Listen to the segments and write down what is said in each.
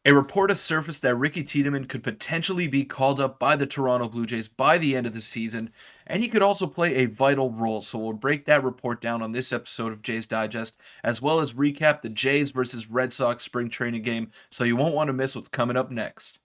A report has surfaced that Ricky Tiedemann could potentially be called up by the Toronto Blue Jays by the end of the season, and he could also play a vital role. So we'll break that report down on this episode of Jays Digest, as well as recap the Jays versus Red Sox spring training game, so you won't want to miss what's coming up next.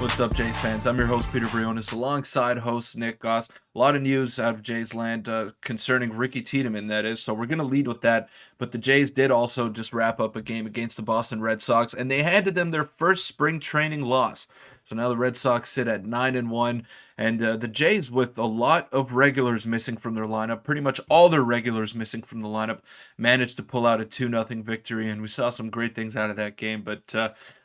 What's up, Jays fans? I'm your host, Peter Vryonis, alongside host Nick Gosse. A lot of news out of Jays land concerning Ricky Tiedemann, that is, so we're going to lead with that. But the Jays did also just wrap up a game against the Boston Red Sox, and they handed them their first spring training loss. So now the Red Sox sit at 9-1, and the Jays, with a lot of regulars missing from their lineup, pretty much all their regulars missing from the lineup, managed to pull out a 2-0 victory, and we saw some great things out of that game. But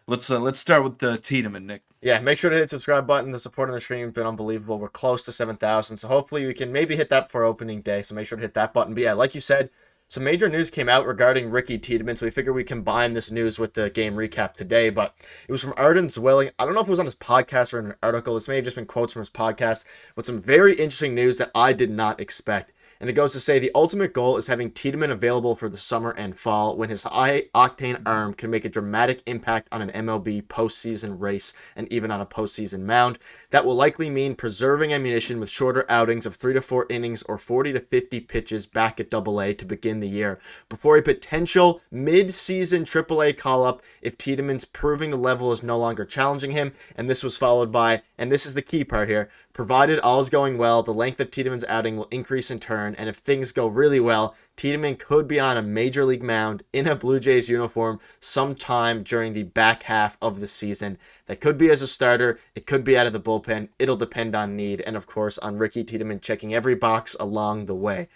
let's start with Tiedemann, Nick. Yeah, make sure to hit the subscribe button. The support on the stream has been unbelievable. We're close to 7,000, so hopefully we can maybe hit that before opening day. So make sure to hit that button. But yeah, like you said, some major news came out regarding Ricky Tiedemann, so we figured we combine this news with the game recap today. But it was from Arden Zwilling. I don't know if it was on his podcast or in an article. This may have just been quotes from his podcast, with some very interesting news that I did not expect. And it goes to say the ultimate goal is having Tiedemann available for the summer and fall when his high-octane arm can make a dramatic impact on an MLB postseason race and even on a postseason mound. That will likely mean preserving ammunition with shorter outings of 3 to 4 innings or 40 to 50 pitches back at AA to begin the year, before a potential mid-season AAA call-up if Tiedemann's proving the level is no longer challenging him. And this was followed by, and this is the key part here, provided all is going well, the length of Tiedemann's outing will increase in turn, and if things go really well, Tiedemann could be on a major league mound in a Blue Jays uniform sometime during the back half of the season. That could be as a starter, it could be out of the bullpen, it'll depend on need, and of course on Ricky Tiedemann checking every box along the way.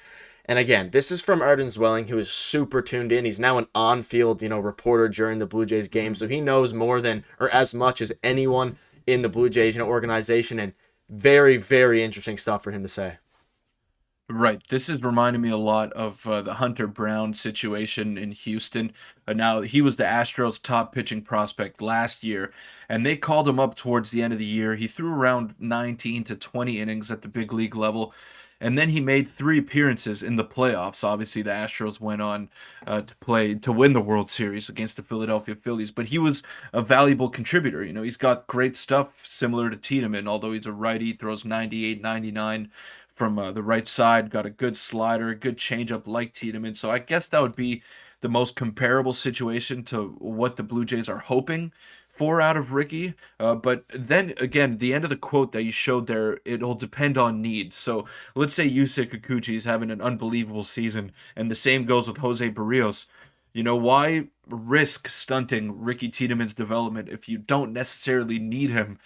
And again, this is from Arden Zwilling, who is super tuned in. He's now an on-field, reporter during the Blue Jays game, so he knows more than, or as much as anyone in the Blue Jays, organization, and very, very interesting stuff for him to say. Right. This is reminding me a lot of the Hunter Brown situation in Houston. Now, he was the Astros' top pitching prospect last year, and they called him up towards the end of the year. He threw around 19 to 20 innings at the big league level, and then he made 3 appearances in the playoffs. Obviously, the Astros went on to win the World Series against the Philadelphia Phillies, but he was a valuable contributor. He's got great stuff similar to Tiedemann, although he's a righty, throws 98, 99 from the right side, got a good slider, a good changeup like Tiedemann. So I guess that would be the most comparable situation to what the Blue Jays are hoping for out of Ricky. But then again, the end of the quote that you showed there, it'll depend on need. So let's say Yusei Kikuchi is having an unbelievable season, and the same goes with Jose Barrios. Why risk stunting Ricky Tiedemann's development if you don't necessarily need him,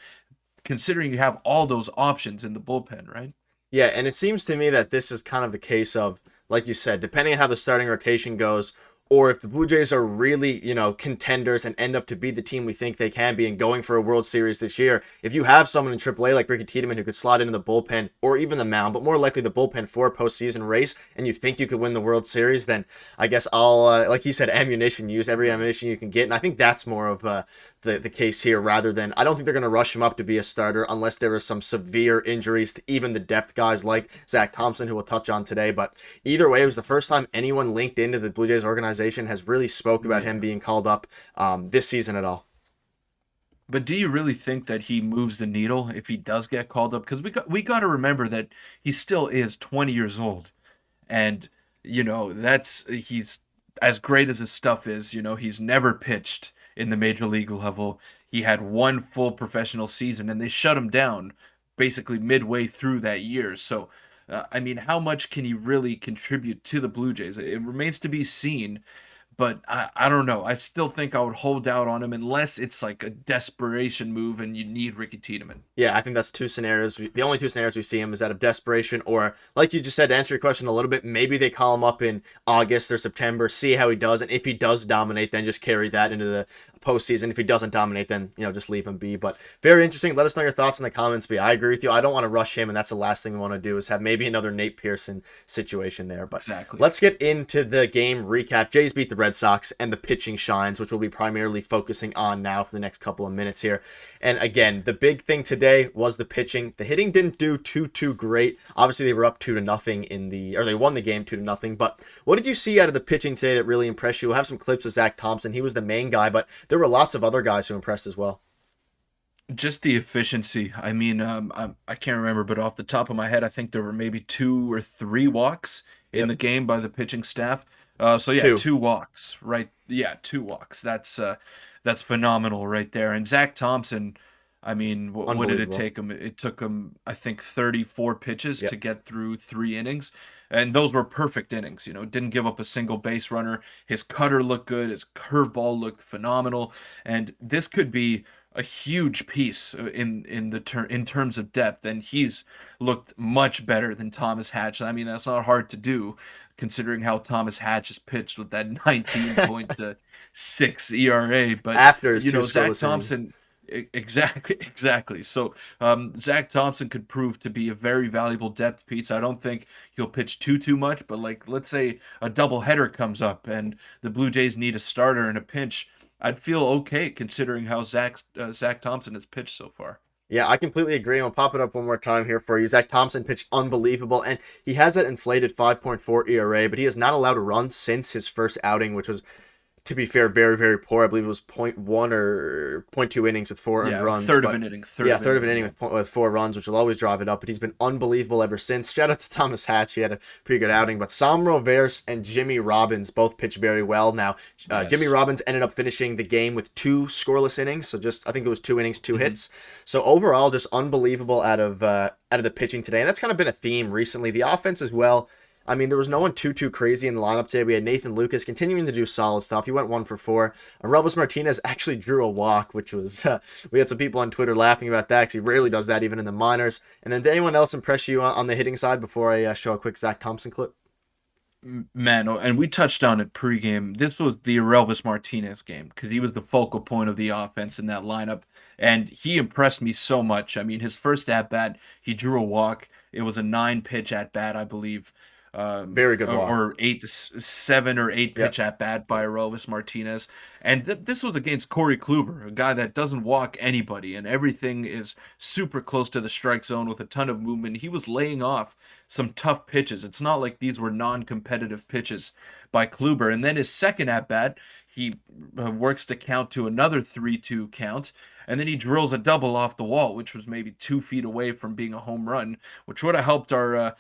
considering you have all those options in the bullpen, right? Yeah, and it seems to me that this is kind of a case of, like you said, depending on how the starting rotation goes, or if the Blue Jays are really, contenders and end up to be the team we think they can be and going for a World Series this year, if you have someone in AAA like Ricky Tiedemann who could slot into the bullpen or even the mound, but more likely the bullpen for a postseason race, and you think you could win the World Series, then I guess I'll, like he said, ammunition, use every ammunition you can get. And I think that's more of the case here rather than, I don't think they're going to rush him up to be a starter unless there are some severe injuries to even the depth guys like Zach Thompson, who we'll touch on today. But either way, it was the first time anyone linked into the Blue Jays organization has really spoke about him being called up this season at all. But do you really think that he moves the needle if he does get called up? Because we got to remember that he still is 20 years old, and he's as great as his stuff is. He's never pitched in the major league level. He had one full professional season, and they shut him down basically midway through that year. So, how much can he really contribute to the Blue Jays? It remains to be seen. But I don't know. I still think I would hold out on him unless it's like a desperation move and you need Ricky Tiedemann. Yeah, I think that's two scenarios. The only two scenarios we see him is out of desperation, or like you just said, to answer your question a little bit, maybe they call him up in August or September, see how he does, and if he does dominate, then just carry that into the postseason. If he doesn't dominate, then just leave him be. But very interesting. Let us know your thoughts in the comments. But yeah, I agree with you. I don't want to rush him, and that's the last thing we want to do is have maybe another Nate Pearson situation there. But Exactly. let's get into the game recap. Jays beat the Red Sox and the pitching shines, which we'll be primarily focusing on now for the next couple of minutes here. And again, the big thing today was the pitching. The hitting didn't do too great. Obviously, they were up 2-0 they won the game 2-0. But what did you see out of the pitching today that really impressed you? We'll have some clips of Zach Thompson. He was the main guy, but there were lots of other guys who impressed as well. Just the efficiency. I mean, I can't remember, but off the top of my head, I think there were maybe 2 or 3 walks in Yep, the game by the pitching staff. So yeah, two. 2 walks, right? Yeah, 2 walks. That's phenomenal right there. And Zach Thompson, I mean, what did it Unbelievable. take him? It took him, I think, 34 pitches to Yep. get through 3 innings, and those were perfect innings. Didn't give up a single base runner. His cutter looked good. His curveball looked phenomenal, and this could be a huge piece in terms of depth, and he's looked much better than Thomas Hatch. I mean, that's not hard to do considering how Thomas Hatch has pitched with that 19.6 ERA. But After his two Zach scoreless innings. Thompson, exactly. So Zach Thompson could prove to be a very valuable depth piece. I don't think he'll pitch too much, but like let's say a double header comes up and the Blue Jays need a starter in a pinch. I'd feel okay considering how Zach Thompson has pitched so far. Yeah, I completely agree. I'll pop it up one more time here for you. Zach Thompson pitched unbelievable, and he has that inflated 5.4 ERA, but he has not allowed a run since his first outing, which was, to be fair, very, very poor. I believe it was point 0.1 or point 0.2 innings with 4 earned Yeah, runs. third of But an inning, third yeah, of an third of an inning. inning Yeah. with 4 runs, which will always drive it up. But he's been unbelievable ever since. Shout out to Thomas Hatch. He had a pretty good outing. But Sam Roveres and Jimmy Robbins both pitched very well. Now, Jimmy Yes. Robbins ended up finishing the game with 2 scoreless innings. So just, I think it was 2 innings, two Hmm. hits. So overall, just unbelievable out of the pitching today. And that's kind of been a theme recently. The offense as well. I mean, there was no one too crazy in the lineup today. We had Nathan Lucas continuing to do solid stuff. He went 1 for 4. Relvis Martinez actually drew a walk, which was we had some people on Twitter laughing about that because he rarely does that even in the minors. And then did anyone else impress you on the hitting side before I show a quick Zach Thompson clip? Man, and we touched on it pregame. This was the Relvis Martinez game because he was the focal point of the offense in that lineup, and he impressed me so much. I mean, his first at bat, he drew a walk. It was a 9 pitch at bat, I believe, Very good walk. or 7 or 8 Yep. pitch at bat by Relvis Martinez. And this was against Corey Kluber, a guy that doesn't walk anybody, and everything is super close to the strike zone with a ton of movement. He was laying off some tough pitches. It's not like these were non-competitive pitches by Kluber. And then his second at bat, he works to count to another 3-2 count. And then he drills a double off the wall, which was maybe 2 feet away from being a home run, which would have helped our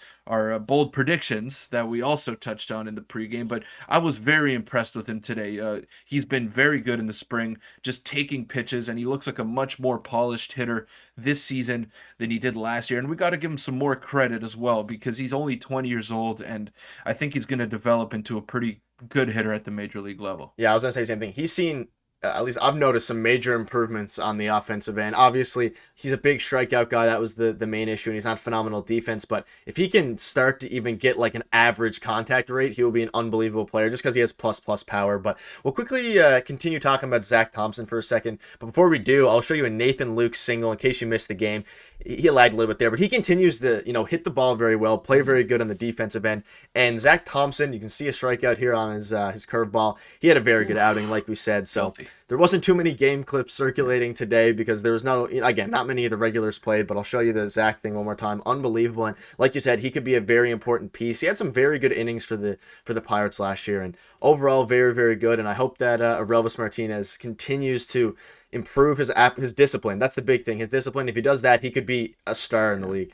bold predictions that we also touched on in the pregame. But I was very impressed with him today. He's been very good in the spring, just taking pitches, and he looks like a much more polished hitter this season than he did last year. And we got to give him some more credit as well because he's only 20 years old, and I think he's going to develop into a pretty good hitter at the major league level. Yeah, I was gonna say the same thing. He's seen, at least I've noticed some major improvements on the offensive end. Obviously, he's a big strikeout guy. That was the main issue, and he's not phenomenal defense. But if he can start to even get like an average contact rate, he will be an unbelievable player just because he has plus power. But we'll quickly continue talking about Zach Thompson for a second. But before we do, I'll show you a Nathan Luke single in case you missed the game. He lagged a little bit there, but he continues to hit the ball very well, play very good on the defensive end. And Zach Thompson, you can see a strikeout here on his curveball. He had a very good outing, like we said. So Filthy. there wasn't too many game clips circulating today because there was again, not many of the regulars played, but I'll show you the Zach thing one more time. Unbelievable. And like you said, he could be a very important piece. He had some very good innings for the Pirates last year, and overall very, very good. And I hope that Relvis Martinez continues to improve his discipline. That's the big thing. His discipline. If he does that, he could be a star in the Yeah. league.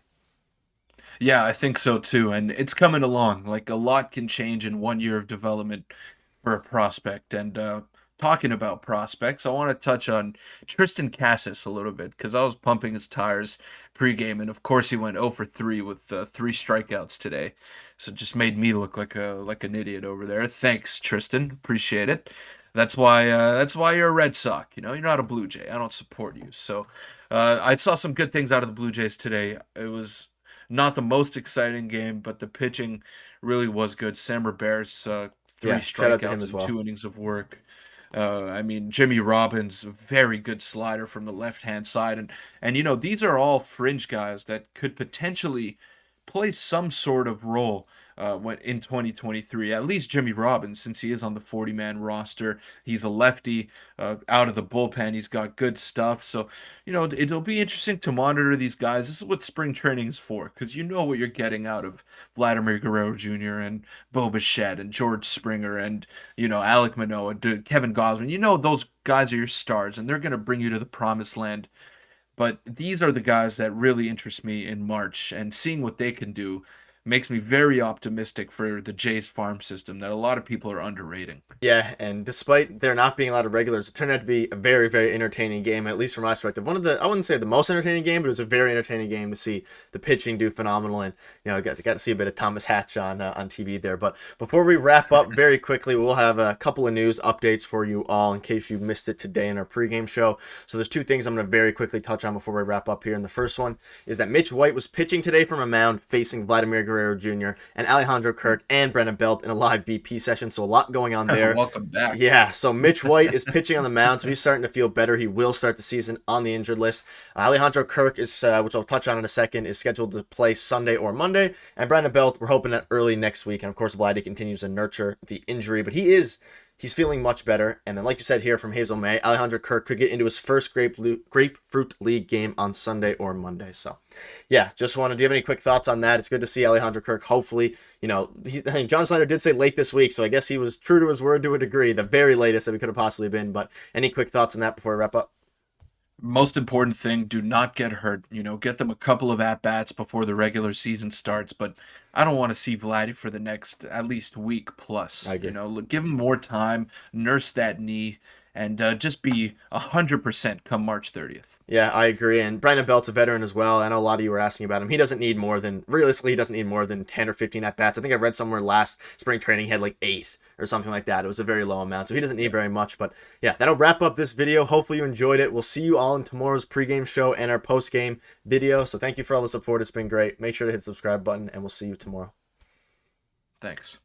Yeah, I think so too. And it's coming along. Like a lot can change in 1 year of development for a prospect. And talking about prospects, I want to touch on Tristan Cassis a little bit because I was pumping his tires pregame, and of course he went 0 for 3 with 3 strikeouts today. So it just made me look like an idiot over there. Thanks, Tristan. Appreciate it. That's why you're a Red Sox. You're not a Blue Jay. I don't support you. So I saw some good things out of the Blue Jays today. It was not the most exciting game, but the pitching really was good. Sam Bears, three Yeah, shout out to him strikeouts as and well. 2 innings of work. I mean, Jimmy Robbins, very good slider from the left-hand side, and these are all fringe guys that could potentially play some sort of role when in 2023. At least Jimmy Robbins, since he is on the 40-man roster, he's a lefty. Out of the bullpen, he's got good stuff. So it'll be interesting to monitor these guys. This is what spring training is for, because you know what you're getting out of Vladimir Guerrero Jr. and Bo Bichette and George Springer and Alek Manoah, Kevin Gausman. You know those guys are your stars, and they're going to bring you to the promised land. But these are the guys that really interest me in March, and seeing what they can do makes me very optimistic for the Jays farm system that a lot of people are underrating. Yeah, and despite there not being a lot of regulars, it turned out to be a very, very entertaining game, at least from my perspective. One of the, I wouldn't say the most entertaining game, but it was a very entertaining game to see the pitching do phenomenal, and got to see a bit of Thomas Hatch on TV there. But before we wrap up, very quickly, we'll have a couple of news updates for you all in case you missed it today in our pregame show. So there's two things I'm going to very quickly touch on before we wrap up here. And the first one is that Mitch White was pitching today from a mound facing Vladimir Guerrero Jr. and Alejandro Kirk and Brennan Belt in a live BP session. So a lot going on there. Welcome back. Yeah, so Mitch White is pitching on the mound, so he's starting to feel better. He will start the season on the injured list. Alejandro Kirk is, which I'll touch on in a second, is scheduled to play Sunday or Monday, and Brandon Belt, we're hoping that early next week. And of course, Vladdy continues to nurture the injury, but he's feeling much better. And then, like you said here from Hazel May, Alejandro Kirk could get into his first Grapefruit League game on Sunday or Monday. So, yeah, just wanted. Do you have any quick thoughts on that? It's good to see Alejandro Kirk. Hopefully, I think John Snyder did say late this week, so I guess he was true to his word to a degree, the very latest that we could have possibly been. But any quick thoughts on that before we wrap up? Most important thing, do not get hurt. Get them a couple of at-bats before the regular season starts, but I don't want to see Vladdy for the next at least week plus. I agree. Give him more time, nurse that knee, and just be 100% come March 30th. Yeah, I agree. And Brandon Belt's a veteran as well. I know a lot of you were asking about him. Realistically, he doesn't need more than 10 or 15 at-bats. I think I read somewhere last spring training he had like 8 or something like that. It was a very low amount, so he doesn't need very much. But yeah, that'll wrap up this video. Hopefully you enjoyed it. We'll see you all in tomorrow's pregame show and our postgame video. So thank you for all the support. It's been great. Make sure to hit the subscribe button, and we'll see you tomorrow. Thanks.